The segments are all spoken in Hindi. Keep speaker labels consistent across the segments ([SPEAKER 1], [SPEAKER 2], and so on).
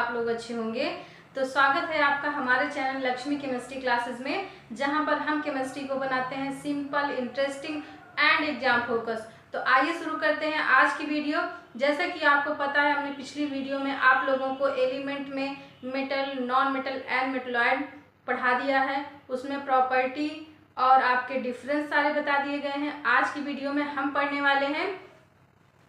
[SPEAKER 1] आप लोग अच्छे होंगे। तो स्वागत है आपका हमारे चैनल लक्ष्मी केमिस्ट्री क्लासेस में, जहां पर हम केमिस्ट्री को बनाते हैं simple, interesting and exam focus. तो आइए शुरू करते हैं आज की वीडियो। जैसा कि आपको पता है, हमने पिछली वीडियो में आप लोगों को एलिमेंट में metal, non metal and metalloid पढ़ा दिया है। उसमें प्रॉपर्टी और आपके डिफरेंस सारे बता दिए गए हैं। आज की वीडियो में हम पढ़ने वाले हैं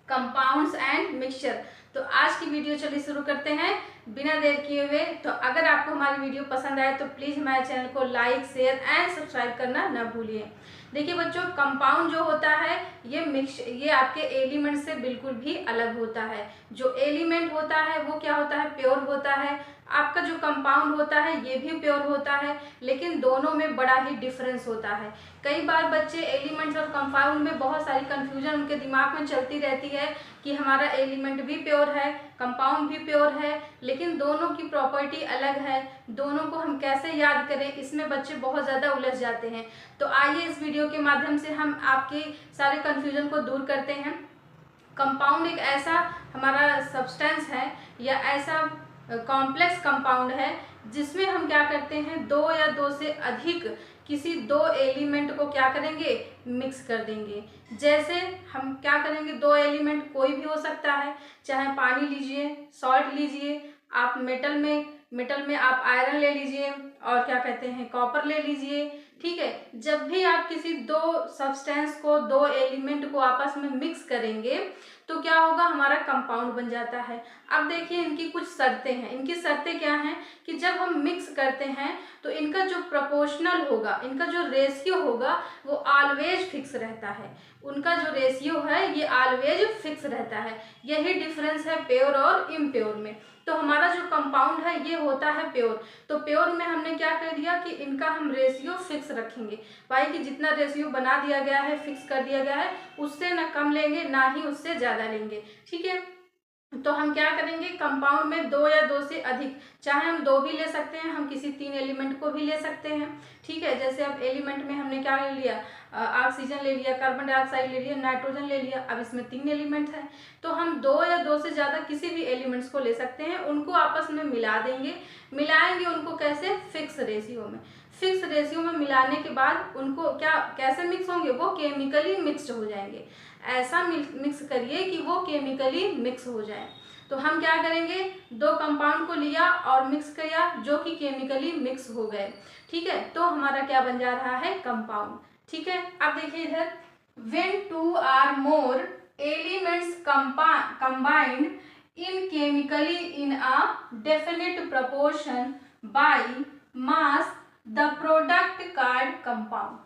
[SPEAKER 1] कंपाउंड्स एंड मिक्सचर। तो आज की वीडियो चलिए शुरू करते हैं बिना देर किए हुए। तो अगर आपको हमारी वीडियो पसंद आए तो प्लीज़ हमारे चैनल को लाइक, शेयर एंड सब्सक्राइब करना ना भूलिए। देखिए बच्चों, कंपाउंड जो होता है ये आपके एलिमेंट से बिल्कुल भी अलग होता है। जो एलिमेंट होता है वो क्या होता है, प्योर होता है। आपका जो कंपाउंड होता है ये भी प्योर होता है, लेकिन दोनों में बड़ा ही डिफरेंस होता है। कई बार बच्चे एलिमेंट्स और कंपाउंड में बहुत सारी कंफ्यूजन उनके दिमाग में चलती रहती है कि हमारा एलिमेंट भी प्योर है, कंपाउंड भी प्योर है, लेकिन दोनों की प्रॉपर्टी अलग है। दोनों को हम कैसे याद करें, इसमें बच्चे बहुत ज़्यादा उलझ जाते हैं। तो आइए इस वीडियो के माध्यम से हम आपके सारे कंफ्यूजन को दूर करते हैं। कंपाउंड एक ऐसा हमारा सब्सटेंस है या ऐसा कॉम्प्लेक्स कंपाउंड है जिसमें हम क्या करते हैं, दो या दो से अधिक किसी दो एलिमेंट को क्या करेंगे, मिक्स कर देंगे। जैसे हम क्या करेंगे, दो एलिमेंट कोई भी हो सकता है, चाहे पानी लीजिए, सॉल्ट लीजिए, आप मेटल में आप आयरन ले लीजिए और क्या कहते हैं कॉपर ले लीजिए। ठीक है, जब भी आप किसी दो सब्सटेंस को, दो एलिमेंट को आपस में मिक्स करेंगे तो क्या होगा, हमारा कंपाउंड बन जाता है। अब देखिए इनकी कुछ शर्तें हैं। इनकी शर्तें क्या हैं कि जब हम मिक्स करते हैं तो इनका जो प्रोपोर्शनल होगा, इनका जो रेशियो होगा वो ऑलवेज फिक्स रहता है। उनका जो रेशियो है ये ऑलवेज फिक्स रहता है। यही डिफरेंस है प्योर और इम्प्योर में। तो हमारा जो कंपाउंड है ये होता है प्योर। तो प्योर में हमने क्या कर दिया कि इनका हम रेशियो फिक्स रखेंगे। भाई कि जितना रेशियो बना दिया गया है, फिक्स कर दिया गया है, उससे ना कम लेंगे ना ही उससे ज़्यादा लेंगे। ठीक है, तो हम क्या करेंगे, कंपाउंड में दो या दो से अधिक, चाहे हम दो भी ले सकते हैं, हम किसी तीन एलिमेंट को भी ले सकते हैं। ठीक है, जैसे अब एलिमेंट में हमने क्या ले लिया, ऑक्सीजन ले लिया, कार्बन डाइऑक्साइड ले लिया, नाइट्रोजन ले लिया। अब इसमें तीन एलिमेंट है तो हम दो या दो से ज़्यादा किसी भी एलिमेंट्स को ले सकते हैं, उनको आपस में मिला देंगे। मिलाएंगे उनको कैसे, फिक्स रेशियो में। फिक्स रेशियो में मिलाने के बाद उनको क्या कैसे मिक्स होंगे, वो केमिकली मिक्स्ड हो जाएंगे। ऐसा मिक्स करिए कि वो केमिकली मिक्स हो जाए। तो हम क्या करेंगे, दो कंपाउंड को लिया और मिक्स किया जो कि केमिकली मिक्स हो गए। ठीक है, तो हमारा क्या बन जा रहा है, कंपाउंड। ठीक है, अब देखिए इधर, when two are more elements combined in chemically in a definite proportion by mass, the product called compound.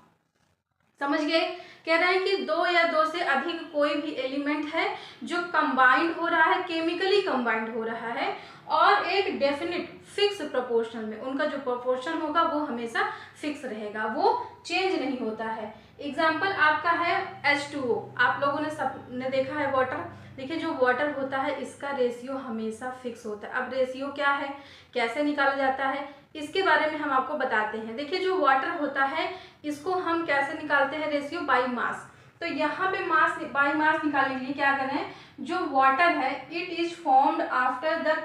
[SPEAKER 1] समझ गए, कह रहे हैं कि दो या दो से अधिक कोई भी एलिमेंट है जो कंबाइंड हो रहा है, केमिकली कंबाइंड हो रहा है और एक डेफिनिट फिक्स प्रोपोर्शन में, उनका जो प्रोपोर्शन होगा वो हमेशा फिक्स रहेगा, वो चेंज नहीं होता है। एग्जाम्पल आपका है H2O। आप लोगों ने सबने देखा है वाटर। देखिए जो वाटर होता है इसका रेशियो हमेशा फिक्स होता है। अब रेशियो क्या है, कैसे निकाला जाता है, इसके बारे में हम आपको बताते हैं। देखिए जो वाटर होता है इसको हम कैसे निकालते हैं, रेशियो बाई मास। तो यहाँ पे मास बाई मास निकालने के लिए क्या करें, जो वाटर है it is formed after the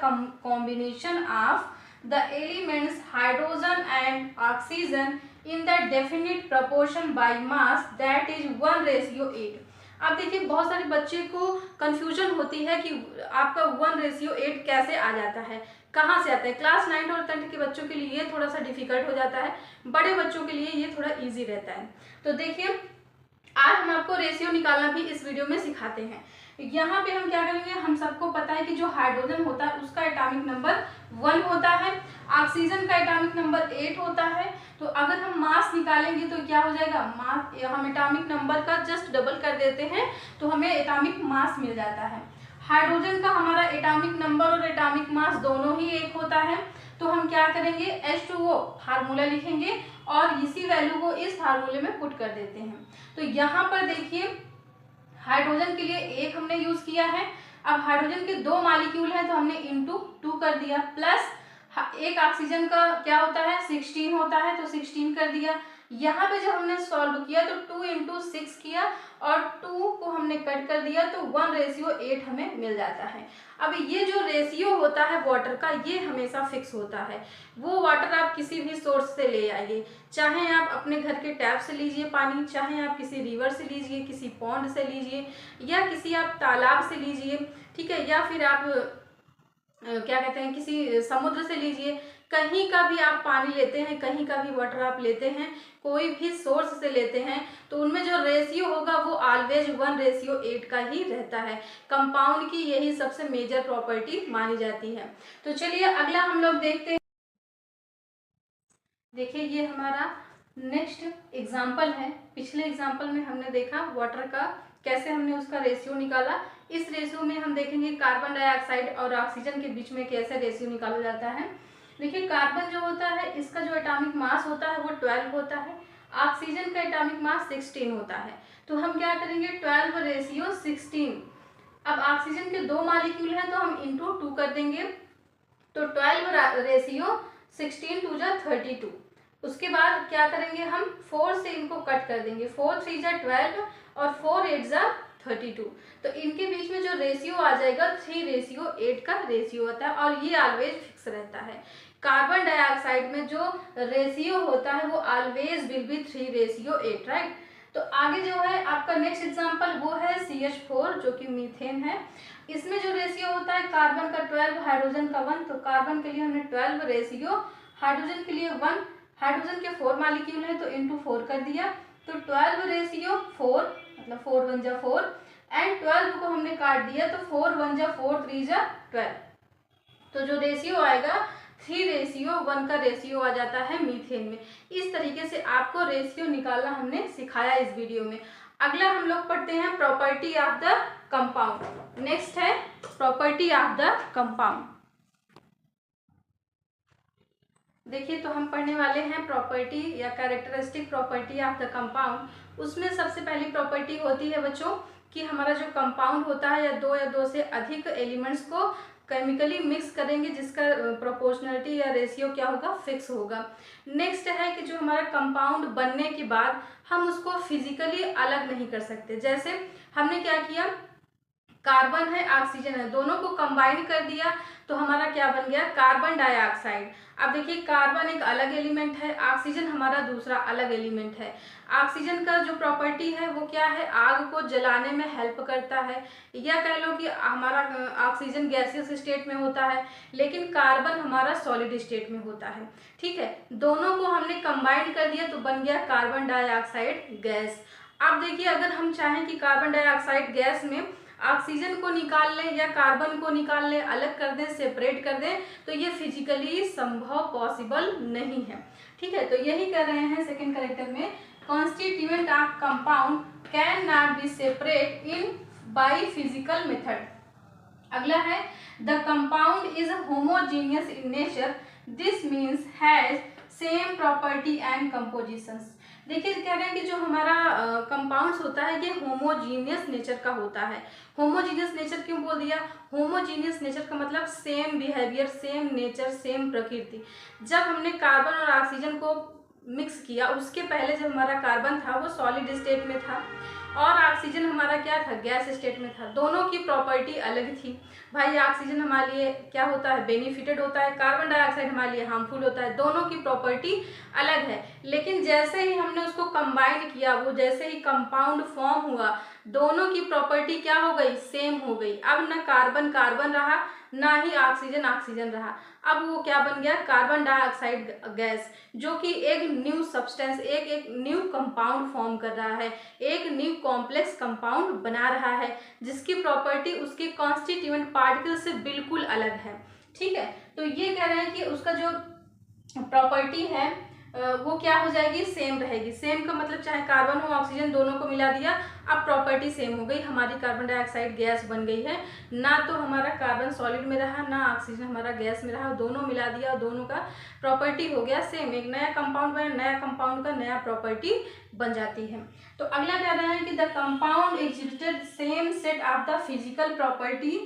[SPEAKER 1] combination of the elements hydrogen and oxygen in the definite proportion by mass, that is 1:8। अब देखिए बहुत सारे बच्चे को कंफ्यूजन होती है कि आपका 1:8 कैसे आ जाता है, कहाँ से आता है। क्लास 9 और 10 के बच्चों के लिए ये थोड़ा सा डिफिकल्ट हो जाता है, बड़े बच्चों के लिए ये थोड़ा इजी रहता है। तो देखिए आज हम आपको रेशियो निकालना भी इस वीडियो में सिखाते हैं। यहाँ पे हम क्या करेंगे, हम सबको पता है कि जो हाइड्रोजन होता है उसका एटॉमिक नंबर 1 होता है, ऑक्सीजन का एटॉमिक नंबर 8 होता है। तो अगर हम मास निकालेंगे तो क्या हो जाएगा, मास हम एटॉमिक नंबर का जस्ट डबल कर देते हैं तो हमें एटॉमिक मास मिल जाता है। हाइड्रोजन का हमारा एटॉमिक नंबर और एटॉमिक मास दोनों ही एक होता है। तो हम क्या करेंगे, H2O फार्मूला लिखेंगे और इसी वैल्यू को इस फार्मूले में पुट कर देते हैं। तो यहाँ पर देखिए हाइड्रोजन के लिए एक हमने यूज किया है। अब हाइड्रोजन के दो मॉलिक्यूल है तो हमने इंटू 2 कर दिया, प्लस एक ऑक्सीजन का क्या होता है 16 होता है तो 16 कर दिया। यहाँ पे जब हमने सॉल्व किया तो 2 × 6 किया और 2 को हमने कट कर दिया तो 1:8 हमें मिल जाता है। अब ये जो रेशियो होता है वाटर का, ये हमेशा फिक्स होता है। वो वाटर आप किसी भी सोर्स से ले आइए, चाहे आप अपने घर के टैप से लीजिए पानी, चाहे आप किसी रिवर से लीजिए, किसी पॉन्ड से लीजिए, या किसी आप तालाब से लीजिए, ठीक है, या फिर आप क्या कहते हैं किसी समुद्र से लीजिए। कहीं का भी आप पानी लेते हैं, कहीं का भी वाटर आप लेते हैं, कोई भी सोर्स से लेते हैं, तो उनमें जो रेशियो होगा वो ऑलवेज 1:8 का ही रहता है। कंपाउंड की यही सबसे मेजर प्रॉपर्टी मानी जाती है। तो चलिए अगला हम लोग देखते हैं। देखिए ये हमारा नेक्स्ट एग्जाम्पल है। पिछले एग्जाम्पल में हमने देखा वाटर का कैसे हमने उसका रेशियो निकाला। इस रेशियो में हम देखेंगे कार्बन डाइऑक्साइड और ऑक्सीजन के बीच में कैसे रेशियो निकाला जाता है। देखिए कार्बन जो होता है इसका जो एटॉमिक मास होता है वो 12 होता है, ऑक्सीजन का एटॉमिक मास 16 होता है। तो हम क्या करेंगे 12:16। अब ऑक्सीजन के 2 मॉलिक्यूल हैं तो हम इंटू 2 कर देंगे, तो 12:16 2 जा 32। उसके बाद क्या करेंगे हम 4 से इनको कट कर देंगे, 4 3 जा 12 और 4 8 जा 32। तो इनके बीच में जो रेशियो आ जाएगा 3:8 का रेशियो होता है और ये ऑलवेज फिक्स रहता है। कार्बन डाइऑक्साइड में जो रेशियो होता है वो ऑलवेज विल बी 3:8, राइट। तो आगे जो है आपका नेक्स्ट एग्जांपल वो है CH4 जो कि मीथेन है। इसमें जो रेशियो होता है कार्बन का 12, हाइड्रोजन का 1। तो कार्बन के लिए हमने 12 रेशियो, हाइड्रोजन के लिए 1, हाइड्रोजन के 4 मॉलिक्यूल है तो इंटू 4 कर दिया, तो 12:4 मतलब 4 1 जा 4 एंड 12 को हमने काट दिया तो 4 1 जा 4 3 जा 12। तो जो रेशियो आएगा 3:1 का रेशियो आ जाता है मीथेन में। इस तरीके से आपको रेशियो निकालना हमने सिखाया इस वीडियो में। अगला हम लोग पढ़ते हैं property of the compound. Next है प्रॉपर्टी ऑफ द कंपाउंड। देखिए तो हम पढ़ने वाले हैं प्रॉपर्टी या characteristic property of the compound. उसमें सबसे पहली प्रॉपर्टी होती है बच्चों कि हमारा जो कंपाउंड होता है या दो से अधिक एलिमेंट्स को केमिकली मिक्स करेंगे जिसका प्रोपोर्शनलिटी या रेशियो क्या होगा, फिक्स होगा। नेक्स्ट है कि जो हमारा कंपाउंड बनने के बाद हम उसको फिजिकली अलग नहीं कर सकते। जैसे हमने क्या किया, कार्बन है ऑक्सीजन है, दोनों को कंबाइन कर दिया तो हमारा क्या बन गया, कार्बन डाइऑक्साइड। अब देखिए कार्बन एक अलग एलिमेंट है, ऑक्सीजन हमारा दूसरा अलग एलिमेंट है। ऑक्सीजन का जो प्रॉपर्टी है वो क्या है, आग को जलाने में हेल्प करता है, या कह लो कि हमारा ऑक्सीजन गैसियस स्टेट में होता है लेकिन कार्बन हमारा सॉलिड स्टेट में होता है। ठीक है, दोनों को हमने कंबाइन कर दिया तो बन गया कार्बन डाइऑक्साइड गैस। अब देखिए अगर हम चाहें कि कार्बन डाइऑक्साइड गैस में ऑक्सीजन को निकाल लें या कार्बन को निकाल लें, अलग कर दें, सेपरेट कर दें, तो ये फिजिकली संभव पॉसिबल नहीं है। ठीक है, तो यही कर रहे हैं सेकंड कैरेक्टर में, constituent of compound can not be separate in by physical method. अगला है the compound is homogeneous in nature, this means has same property and compositions. देखिए कह रहे हैं कि जो हमारा कंपाउंड्स होता है ये होमोजीनियस नेचर का होता है। होमोजीनियस नेचर क्यों बोल दिया, होमोजीनियस नेचर का मतलब same behaviour, same nature, same प्रकृति। जब हमने कार्बन और ऑक्सीजन को मिक्स किया उसके पहले जब हमारा कार्बन था वो सॉलिड स्टेट में था और ऑक्सीजन हमारा क्या था, गैस स्टेट में था। दोनों की प्रॉपर्टी अलग थी। भाई ऑक्सीजन हमारे लिए क्या होता है, बेनिफिटेड होता है, कार्बन डाइऑक्साइड हमारे लिए हार्मफुल होता है। दोनों की प्रॉपर्टी अलग है, लेकिन जैसे ही हमने उसको कंबाइन किया, वो जैसे ही कंपाउंड फॉर्म हुआ, दोनों की प्रॉपर्टी क्या हो गई, सेम हो गई। अब ना कार्बन कार्बन रहा ना ही ऑक्सीजन ऑक्सीजन रहा, अब वो क्या बन गया, कार्बन डाइऑक्साइड गैस, जो कि एक न्यू सब्सटेंस, एक न्यू कंपाउंड फॉर्म कर रहा है, एक न्यू कॉम्प्लेक्स कंपाउंड बना रहा है जिसकी प्रॉपर्टी उसके कॉन्स्टिट्यूएंट पार्टिकल से बिल्कुल अलग है। ठीक है, तो ये कह रहे हैं कि उसका जो प्रॉपर्टी है वो क्या हो जाएगी, सेम रहेगी। सेम का मतलब चाहे कार्बन हो ऑक्सीजन दोनों को मिला दिया, अब प्रॉपर्टी सेम हो गई, हमारी कार्बन डाइऑक्साइड गैस बन गई है। ना तो हमारा कार्बन सॉलिड में रहा ना ऑक्सीजन हमारा गैस में रहा, दोनों मिला दिया और दोनों का प्रॉपर्टी हो गया सेम। एक नया कंपाउंड बना, नया कंपाउंड का नया प्रॉपर्टी बन जाती है। तो अगला कह रहे हैं कि the compound exhibited same set of the physical property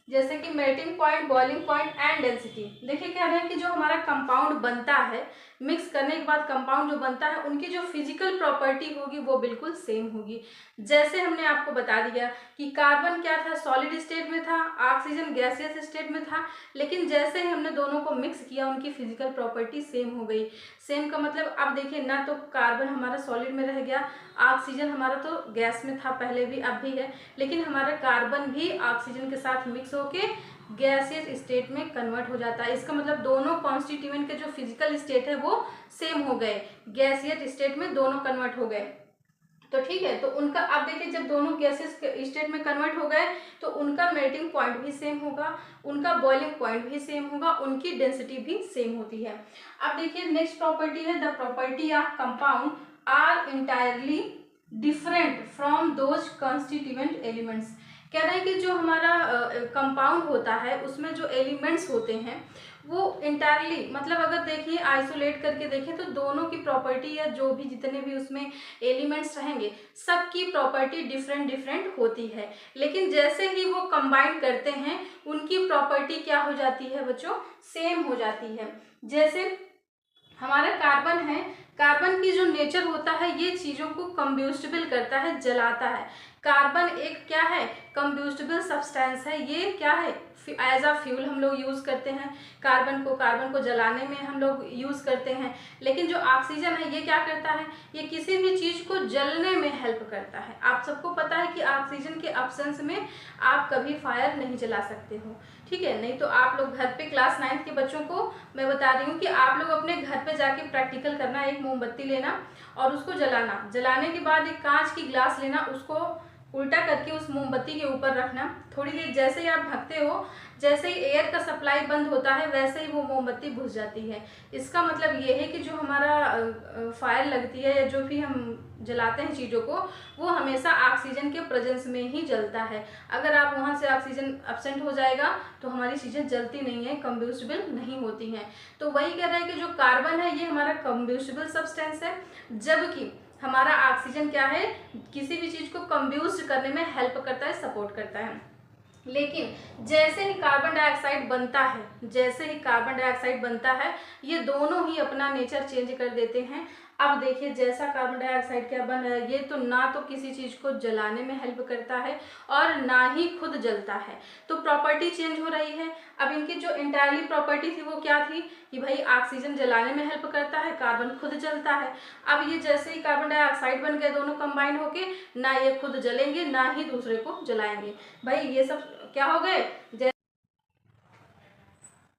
[SPEAKER 1] जैसे कि melting point, boiling point and density. देखिए कह रहे हैं कि जो हमारा कंपाउंड बनता है, मिक्स करने के बाद कंपाउंड जो बनता है, उनकी जो फिजिकल प्रॉपर्टी होगी वो बिल्कुल सेम होगी। जैसे हमने आपको बता दिया कि कार्बन क्या था, सॉलिड स्टेट में था, ऑक्सीजन गैसियस स्टेट में था, लेकिन जैसे ही हमने दोनों को मिक्स किया उनकी फिजिकल प्रॉपर्टी सेम हो गई। सेम का मतलब अब देखिए, ना तो कार्बन हमारा सॉलिड में रह गया, ऑक्सीजन हमारा तो गैस में था पहले भी, अब भी है, लेकिन हमारा कार्बन भी ऑक्सीजन के साथ मिक्स होके गैसियस स्टेट में कन्वर्ट हो जाता है। इसका मतलब दोनों कॉन्स्टिट्यूएंट के जो फिजिकल स्टेट है वो सेम हो गए, गैसियस स्टेट में दोनों कन्वर्ट हो गए। तो ठीक है, तो उनका अब देखिए जब दोनों गैसेस स्टेट में कन्वर्ट हो गए तो उनका मेल्टिंग पॉइंट भी सेम होगा, उनका बॉइलिंग पॉइंट भी सेम होगा, उनकी डेंसिटी भी सेम होती है। अब देखिए नेक्स्ट प्रॉपर्टी है, the property of compound are entirely different from those constituent elements. कह रहे हैं कि जो हमारा कंपाउंड होता है उसमें जो एलिमेंट्स होते हैं वो इंटायरली, मतलब अगर देखिए आइसोलेट करके देखें तो दोनों की प्रॉपर्टी या जो भी जितने भी उसमें एलिमेंट्स रहेंगे सबकी प्रॉपर्टी डिफरेंट डिफरेंट होती है, लेकिन जैसे ही वो कंबाइन करते हैं उनकी प्रॉपर्टी क्या हो जाती है बच्चों, सेम हो जाती है। जैसे हमारा कार्बन है, कार्बन की जो नेचर होता है ये चीज़ों को कंब्यूस्टिबल करता है, जलाता है। कार्बन एक क्या है, कंब्यूस्टिबल सब्सटेंस है, ये क्या है, एज अ फ्यूल हम लोग यूज़ करते हैं कार्बन को जलाने में हम लोग यूज़ करते हैं। लेकिन जो ऑक्सीजन है ये क्या करता है, ये किसी भी चीज़ को जलने में हेल्प करता है। आप सबको पता है कि ऑक्सीजन के अब्सेंस में आप कभी फायर नहीं जला सकते हो, ठीक है। नहीं तो आप लोग घर पे क्लास 9th के बच्चों को मैं बता रही हूँ कि आप लोग अपने घर पे जाके प्रैक्टिकल करना, एक मोमबत्ती लेना और उसको जलाना, जलाने के बाद एक कांच की ग्लास लेना, उसको उल्टा करके उस मोमबत्ती के ऊपर रखना, थोड़ी देर जैसे ही आप ढकते हो, जैसे ही एयर का सप्लाई बंद होता है वैसे ही वो मोमबत्ती बुझ जाती है। इसका मतलब ये है कि जो हमारा फायर लगती है या जो भी हम जलाते हैं चीज़ों को, वो हमेशा ऑक्सीजन के प्रेजेंस में ही जलता है। अगर आप वहाँ से ऑक्सीजन एब्सेंट हो जाएगा तो हमारी चीज़ें जलती नहीं है, कंब्यूस्टिबल नहीं होती हैं। तो वही कह रहा है कि जो कार्बन है ये हमारा कंब्यूस्टिबल सब्सटेंस है, जबकि हमारा ऑक्सीजन क्या है, किसी भी चीज़ को कंब्यूस्ट करने में हेल्प करता है, सपोर्ट करता है। लेकिन जैसे ही कार्बन डाइऑक्साइड बनता है, जैसे ही कार्बन डाइऑक्साइड बनता है ये दोनों ही अपना नेचर चेंज कर देते हैं। अब देखिए जैसा कार्बन डाइऑक्साइड क्या बन रहा है, ये तो ना तो किसी चीज़ को जलाने में हेल्प करता है और ना ही खुद जलता है, तो प्रॉपर्टी चेंज हो रही है। अब इनकी जो इंटायरली प्रॉपर्टी थी वो क्या थी कि भाई ऑक्सीजन जलाने में हेल्प करता है, कार्बन खुद जलता है। अब ये जैसे ही कार्बन डाइऑक्साइड बन गए दोनों कंबाइन होके, ना ये खुद जलेंगे ना ही दूसरे को जलाएंगे। भाई ये सब क्या हो गए।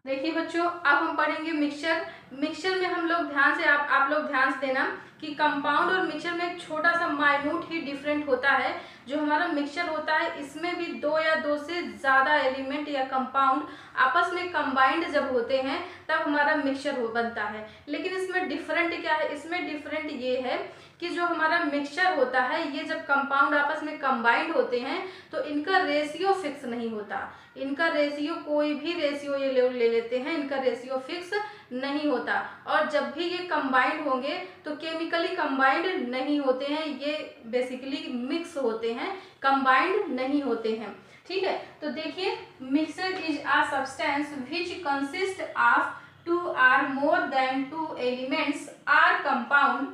[SPEAKER 1] देखिए बच्चों अब हम पढ़ेंगे मिक्सचर। मिक्सचर में हम लोग ध्यान से आप लोग ध्यान से देना कि कंपाउंड और मिक्सचर में एक छोटा सा माइन्यूट ही डिफरेंट होता है। जो हमारा मिक्सचर होता है इसमें भी दो या दो से ज़्यादा एलिमेंट या कंपाउंड आपस में कंबाइंड जब होते हैं तब हमारा मिक्सचर बनता है। लेकिन इसमें डिफरेंट क्या है, इसमें डिफरेंट ये है कि जो हमारा मिक्सचर होता है ये जब कंपाउंड आपस में कंबाइंड होते हैं तो इनका रेशियो फिक्स नहीं होता। इनका रेशियो कोई भी रेशियो ये लोग ले लेते हैं, इनका रेशियो फिक्स नहीं होता। और जब भी ये कंबाइंड होंगे तो केमिकली कंबाइंड नहीं होते हैं, ये बेसिकली मिक्स होते हैं, कंबाइंड नहीं होते हैं, ठीक है। तो देखिए mixture is a substance which consist of 2 or more than 2 elements or compound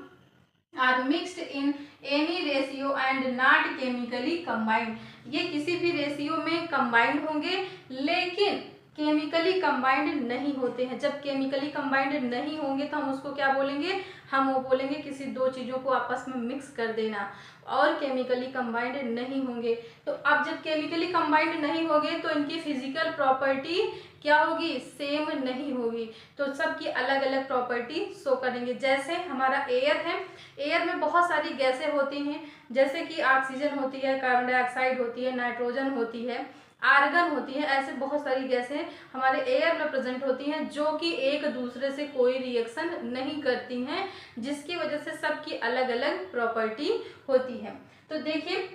[SPEAKER 1] are mixed in any ratio and not chemically combined। ये किसी भी रेशियो में कंबाइंड होंगे लेकिन केमिकली कंबाइंड नहीं होते हैं। जब केमिकली कंबाइंड नहीं होंगे तो हम उसको क्या बोलेंगे, हम वो बोलेंगे किसी दो चीज़ों को आपस में मिक्स कर देना, और केमिकली कंबाइंड नहीं होंगे। तो अब जब केमिकली कंबाइंड नहीं होंगे तो इनकी फिजिकल प्रॉपर्टी क्या होगी, सेम नहीं होगी, तो सबकी अलग अलग प्रॉपर्टी शो करेंगे। जैसे हमारा एयर है, एयर में बहुत सारी गैसें होती हैं, जैसे कि ऑक्सीजन होती है, कार्बन डाइऑक्साइड होती है, नाइट्रोजन होती है, आर्गन होती है, ऐसे बहुत सारी गैसें हमारे एयर में प्रेजेंट होती हैं जो कि एक दूसरे से कोई रिएक्शन नहीं करती हैं, जिसकी वजह से सबकी अलग अलग प्रॉपर्टी होती है। तो देखिए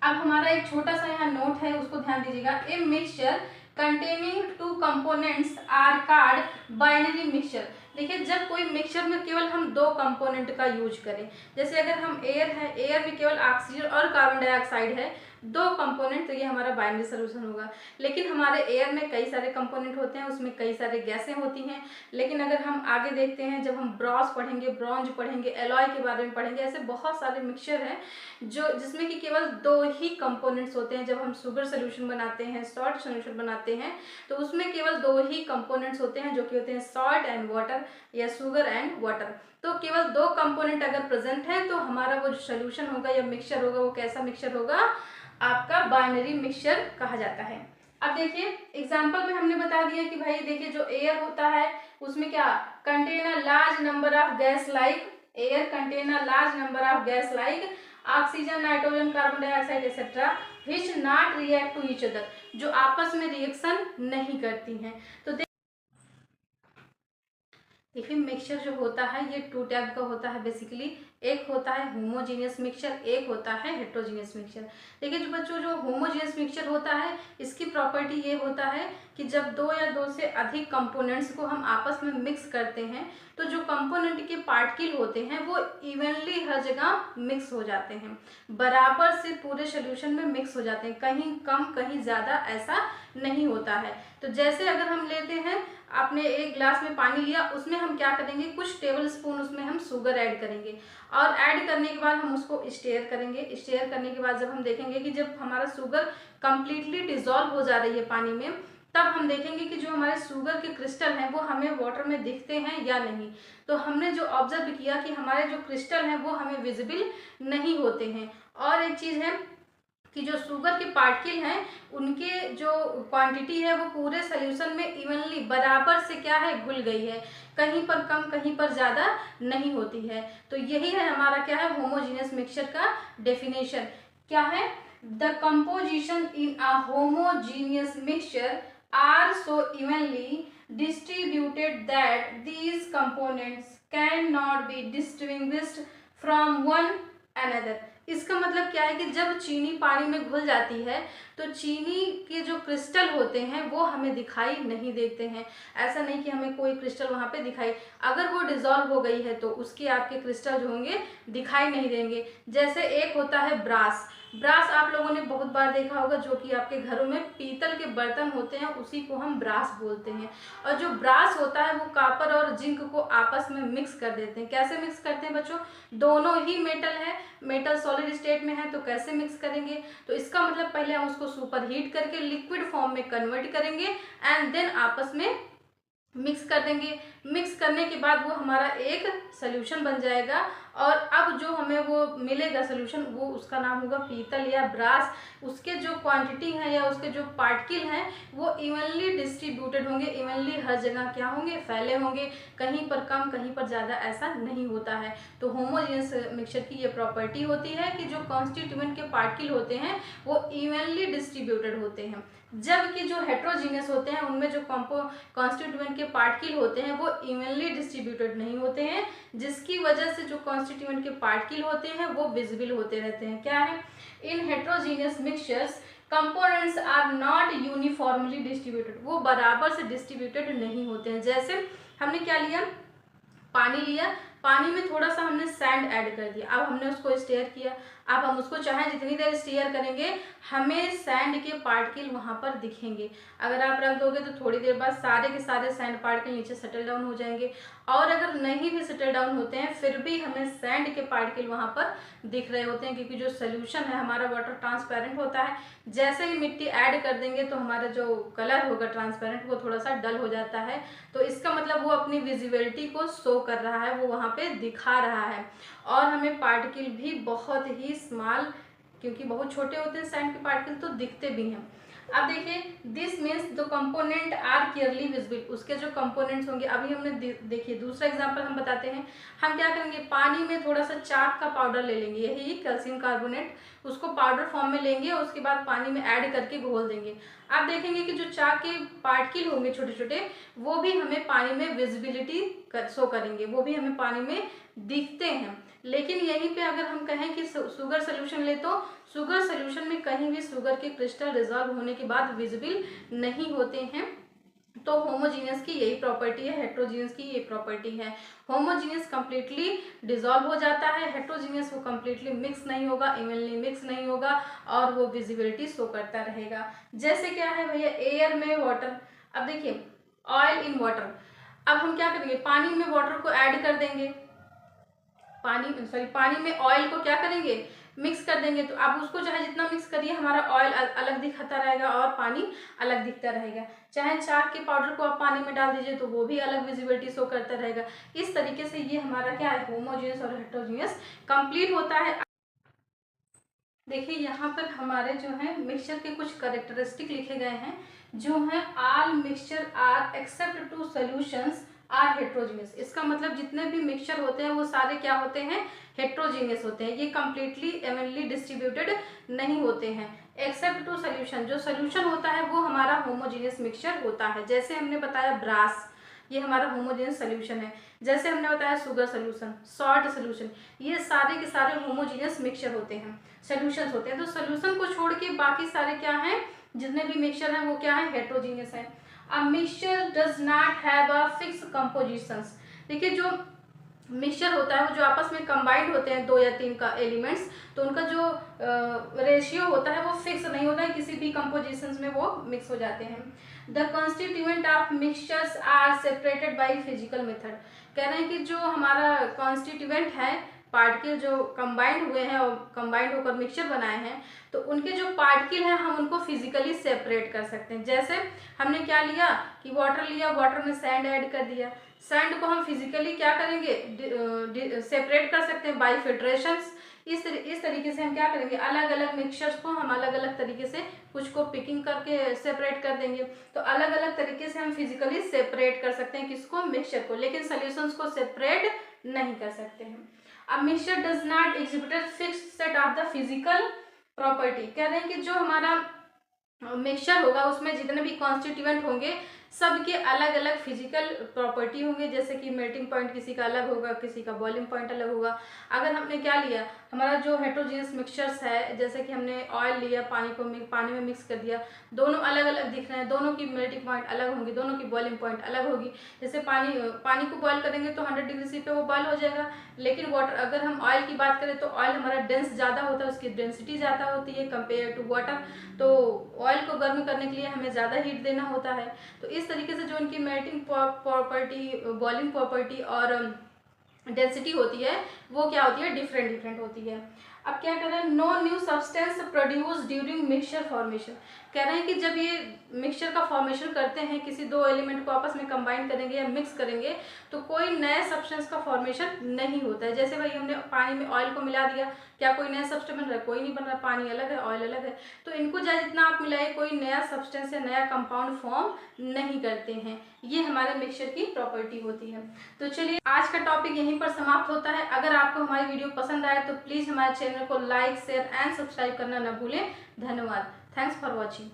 [SPEAKER 1] अब हमारा एक छोटा सा यहाँ नोट है, उसको ध्यान दीजिएगा। A mixture containing 2 components are called binary mixture. देखिए जब कोई मिक्सचर में केवल हम 2 कंपोनेंट का यूज करें, जैसे अगर हम एयर है, एयर में केवल ऑक्सीजन और कार्बन डाइऑक्साइड है, दो कंपोनेंट, तो ये हमारा बाइनरी सोल्यूशन होगा। लेकिन हमारे एयर में कई सारे कंपोनेंट होते हैं, उसमें कई सारे गैसें होती हैं। लेकिन अगर हम आगे देखते हैं, जब हम ब्रॉस पढ़ेंगे, ब्रॉन्ज पढ़ेंगे, एलॉय के बारे में पढ़ेंगे, ऐसे बहुत सारे मिक्सचर हैं जो जिसमें कि केवल दो ही कंपोनेंट्स होते हैं। जब हम शुगर सोल्यूशन बनाते हैं, सॉल्ट सोल्यूशन बनाते हैं, तो उसमें केवल दो ही कंपोनेंट्स होते हैं, जो कि होते हैं सॉल्ट एंड वाटर या शुगर एंड वाटर। तो केवल दो कंपोनेंट अगर प्रेजेंट है तो हमारा वो जो सोल्यूशन होगा या मिक्सचर होगा वो कैसा मिक्सचर होगा, आपका बाइनरी मिक्सचर कहा जाता है। अब देखिए एग्जांपल में हमने बता दिया कि भाई देखिए जो एयर होता है उसमें क्या contain a large number of gas like, air contain a large number of gas like oxygen, nitrogen, carbon dioxide etcetera which not react to each other, जो आपस में रिएक्शन नहीं करती हैं। तो देखिए मिक्सचर जो होता है ये टू टाइप का होता है बेसिकली। एक होता है होमोजीनियस मिक्सचर, एक होता है हेट्रोजीनियस मिक्सचर। देखिए जो बच्चों जो होमोजीनियस मिक्सचर होता है इसकी प्रॉपर्टी ये होता है कि जब दो या दो से अधिक कंपोनेंट्स को हम आपस में मिक्स करते हैं तो जो कंपोनेंट के पार्टिकल होते हैं वो इवनली हर जगह मिक्स हो जाते हैं, बराबर से पूरे सोल्यूशन में मिक्स हो जाते हैं, कहीं कम कहीं ज़्यादा ऐसा नहीं होता है। तो जैसे अगर हम लेते हैं, आपने एक ग्लास में पानी लिया, उसमें हम क्या करेंगे, कुछ टेबल स्पून उसमें हम शुगर ऐड करेंगे और ऐड करने के बाद हम उसको स्टेयर करेंगे। स्टेयर करने के बाद जब हम देखेंगे कि जब हमारा शुगर कंप्लीटली डिजॉल्व हो जा रही है पानी में, तब हम देखेंगे कि जो हमारे शुगर के क्रिस्टल हैं वो हमें वाटर में दिखते हैं या नहीं। तो हमने जो ऑब्जर्व किया कि हमारे जो क्रिस्टल हैं वो हमें विजिबल नहीं होते हैं। और एक चीज़ है कि जो शुगर के पार्टिकल हैं उनके जो क्वांटिटी है वो पूरे सोल्यूशन में इवनली बराबर से क्या है घुल गई है, कहीं पर कम कहीं पर ज़्यादा नहीं होती है। तो यही है हमारा क्या है होमोजीनियस मिक्सचर का डेफिनेशन। क्या है, the composition in a homogeneous mixture are so evenly distributed that these components cannot be distinguished from one another। इसका मतलब क्या है कि जब चीनी पानी में घुल जाती है तो चीनी के जो क्रिस्टल होते हैं वो हमें दिखाई नहीं देते हैं। ऐसा नहीं कि हमें कोई क्रिस्टल वहाँ पे दिखाई, अगर वो डिजॉल्व हो गई है तो उसके आपके क्रिस्टल जो होंगे दिखाई नहीं देंगे। जैसे एक होता है ब्रास, ब्रास आप लोगों ने बहुत बार देखा होगा, जो कि आपके घरों में पीतल के बर्तन होते हैं उसी को हम ब्रास बोलते हैं। और जो ब्रास होता है वो कॉपर और जिंक को आपस में मिक्स कर देते हैं। कैसे मिक्स करते हैं बच्चों, दोनों ही मेटल है, मेटल सॉलिड स्टेट में है, तो कैसे मिक्स करेंगे, तो इसका मतलब पहले हम उसको सुपर हीट करके लिक्विड फॉर्म में कन्वर्ट करेंगे एंड देन आपस में मिक्स कर देंगे। मिक्स करने के बाद वो हमारा एक सोल्यूशन बन जाएगा और अब जो हमें वो मिलेगा सोल्यूशन वो उसका नाम होगा पीतल या ब्रास। उसके जो क्वांटिटी है या उसके जो पार्टिकल हैं वो इवनली डिस्ट्रीब्यूटेड होंगे, इवनली हर जगह क्या होंगे, फैले होंगे, कहीं पर कम कहीं पर ज़्यादा ऐसा नहीं होता है। तो होमोजेनियस मिक्सचर की ये प्रॉपर्टी होती है कि जो कॉन्स्टिट्यूएंट के पार्टिकल होते हैं वो इवनली डिस्ट्रीब्यूटेड होते हैं, जबकि जो हेट्रोजीनियस होते हैं उनमें जो कॉन्स्टिट्यूएंट के पार्टिकल होते हैं वो इवनली डिस्ट्रीब्यूटेड नहीं होते हैं, जिसकी वजह से जो कॉन्स्टिट्यूएंट के पार्टिकल होते हैं वो विजिबल होते रहते हैं। क्या है, in heterogeneous mixtures components are not uniformly distributed, वो बराबर से डिस्ट्रीब्यूटेड नहीं होते हैं। जैसे हमने क्या लिया, पानी लिया, पानी में थोड़ा सा हमने सैंड ऐड कर दिया, अब हमने उसको स्टेयर किया, अब हम उसको चाहे जितनी देर स्टेयर करेंगे हमें सैंड के पार्टिकल वहाँ पर दिखेंगे। अगर आप रख दोगे तो थोड़ी देर बाद सारे के सारे सैंड पार्टिकल नीचे सेटल डाउन हो जाएंगे, और अगर नहीं भी सेटल डाउन होते हैं फिर भी हमें सैंड के पार्टिकल वहाँ पर दिख रहे होते हैं, क्योंकि जो सोल्यूशन है हमारा वाटर ट्रांसपेरेंट होता है। जैसे ही मिट्टी ऐड कर देंगे तो हमारा जो कलर होगा ट्रांसपेरेंट वो थोड़ा सा डल हो जाता है, तो इसका मतलब वो अपनी विजिबिलिटी को शो कर रहा है, वो वहाँ पे दिखा रहा है। और हमें पार्टिकल भी बहुत ही स्मॉल, क्योंकि बहुत छोटे होते हैं सैंड के पार्टिकल, तो दिखते भी हैं। अब देखिए this means the component are clearly visible, उसके जो कंपोनेंट्स होंगे। अभी हमने देखिए दूसरा एग्जांपल हम बताते हैं। हम क्या करेंगे, पानी में थोड़ा सा चाक का पाउडर ले लेंगे, यही कैल्शियम कार्बोनेट, उसको पाउडर फॉर्म में लेंगे और उसके बाद पानी में ऐड करके घोल देंगे। आप देखेंगे कि जो चाक के पार्टिकल होंगे छोटे छोटे वो भी हमें पानी में विजिबिलिटी शो करेंगे, वो भी हमें पानी में दिखते हैं। लेकिन यहीं पे अगर हम कहें कि शुगर सोल्यूशन ले तो शुगर सोल्यूशन में कहीं भी शुगर के क्रिस्टल डिजॉल्व होने के बाद विजिबल नहीं होते हैं। तो होमोजीनियस की यही प्रॉपर्टी है, हेट्रोजीनियस की ये प्रॉपर्टी है। होमोजीनियस कंप्लीटली डिसॉल्व हो जाता है, हेट्रोजीनियस वो कंप्लीटली मिक्स नहीं होगा, इवनली मिक्स नहीं होगा और वो विजिबिलिटी शो करता रहेगा। जैसे क्या है भैया, एयर में वाटर, अब देखिए ऑयल इन वाटर, अब हम क्या करेंगे, पानी में वाटर को ऐड कर देंगे, पानी में ऑयल को क्या करेंगे, मिक्स कर देंगे। तो आप उसको चाहे जितना मिक्स करिए, हमारा ऑयल अलग दिखाता रहेगा और पानी अलग दिखता रहेगा। चाहे चाक के पाउडर को आप पानी में डाल दीजिए तो वो भी अलग विजिबिलिटी शो करता रहेगा। इस तरीके से ये हमारा क्या है, होमोजीनियस और हेट्रोजीनियस कंप्लीट होता है। देखिए यहाँ पर हमारे जो है मिक्सचर के कुछ कैरेक्टरिस्टिक लिखे गए हैं, जो है all mixture are except to solutions are heterogeneous. इसका मतलब जितने भी मिक्सचर होते हैं वो सारे क्या होते हैं, हेट्रोजीनियस होते हैं, ये कंप्लीटली इवनली डिस्ट्रीब्यूटेड नहीं होते हैं। एक्सेप्ट टू सोल्यूशन, जो सोल्यूशन होता है वो हमारा होमोजीनियस मिक्सचर होता है। जैसे हमने बताया ब्रास, ये हमारा होमोजेनियस सोल्यूशन है। जैसे हमने बताया शुगर सोल्यूशन, सॉल्ट सोल्यूशन, ये सारे के सारे होमोजीनियस मिक्सचर होते हैं, सोल्यूशंस होते हैं। तो सोल्यूशन को छोड़ के बाकी सारे क्या हैं, जितने भी मिक्सचर हैं वो क्या है, हेट्रोजीनियस है। A mixture does not have a fix compositions. देखिए जो मिक्सचर होता है वो जो आपस में कंबाइंड होते हैं 2 या 3 का एलिमेंट्स, तो उनका जो रेशियो होता है वो फिक्स नहीं होता है, किसी भी कंपोजिशंस में वो मिक्स हो जाते हैं। The constituent of mixtures are separated by physical method. कह रहे हैं कि जो हमारा कॉन्स्टिट्यूएंट है, पार्टिकल जो कंबाइंड हुए हैं और कंबाइंड होकर मिक्सचर बनाए हैं, तो उनके जो पार्टिकल हैं हम उनको फिजिकली सेपरेट कर सकते हैं। जैसे हमने क्या लिया कि वाटर लिया, वाटर में सैंड ऐड कर दिया, सैंड को हम फिजिकली क्या करेंगे, सेपरेट कर सकते हैं बाय फिल्ट्रेशंस। इस तरीके से हम क्या करेंगे, अलग अलग मिक्सचर्स को हम अलग अलग तरीके से कुछ को पिकिंग करके सेपरेट कर देंगे। तो अलग अलग तरीके से हम फिजिकली सेपरेट कर सकते हैं किसको, मिक्सचर को, लेकिन सॉल्यूशंस को सेपरेट नहीं कर सकते हैं। अब mixture does not exhibit fixed set of the physical property. कह रहे हैं कि जो हमारा मिक्सचर होगा उसमें जितने भी कॉन्स्टिट्यूएंट होंगे सबके अलग अलग फिजिकल प्रॉपर्टी होंगे। जैसे कि मेल्टिंग पॉइंट किसी का अलग होगा, किसी का बॉइलिंग पॉइंट अलग होगा। अगर हमने क्या लिया, हमारा जो हेट्रोजीनियस मिक्सचर्स है, जैसे कि हमने ऑयल लिया, पानी में मिक्स कर दिया, दोनों अलग अलग दिख रहे हैं, दोनों की मेल्टिंग पॉइंट अलग होंगी, दोनों की बॉइलिंग पॉइंट अलग होगी। जैसे पानी को बॉयल करेंगे तो 100 डिग्री सी पे वो बॉयल हो जाएगा, लेकिन वाटर, अगर हम ऑयल की बात करें तो ऑयल हमारा डेंस ज़्यादा होता है, उसकी डेंसिटी ज़्यादा होती है कंपेयर टू वाटर। तो ऑयल को गर्म करने के लिए हमें ज़्यादा हीट देना होता है। तो इस तरीके से जो उनकी मेल्टिंग प्रॉपर्टी, बॉइलिंग प्रॉपर्टी और डेंसिटी होती है वो क्या होती है, डिफरेंट होती है। अब क्या कर रहे हैं, no new substance produce during mixture formation. कह रहे हैं कि जब ये मिक्सचर का फॉर्मेशन करते हैं, किसी 2 एलिमेंट को आपस में कंबाइन करेंगे या मिक्स करेंगे, तो कोई नए सब्सटेंस का फॉर्मेशन नहीं होता है। जैसे भाई हमने पानी में ऑयल को मिला दिया, क्या कोई नया सब्सटेंस बन रहा है, कोई नहीं बन रहा, पानी अलग है ऑयल अलग है। तो इनको चाहे जितना आप मिलाए, कोई नया सब्सटेंस या नया कंपाउंड फॉर्म नहीं करते हैं। ये हमारे मिक्सचर की प्रॉपर्टी होती है। तो चलिए आज का टॉपिक यहीं पर समाप्त होता है। अगर आपको हमारी वीडियो पसंद आए तो प्लीज़ हमारे चैनल को लाइक, शेयर एंड सब्सक्राइब करना न भूलें। धन्यवाद। Thanks for watching.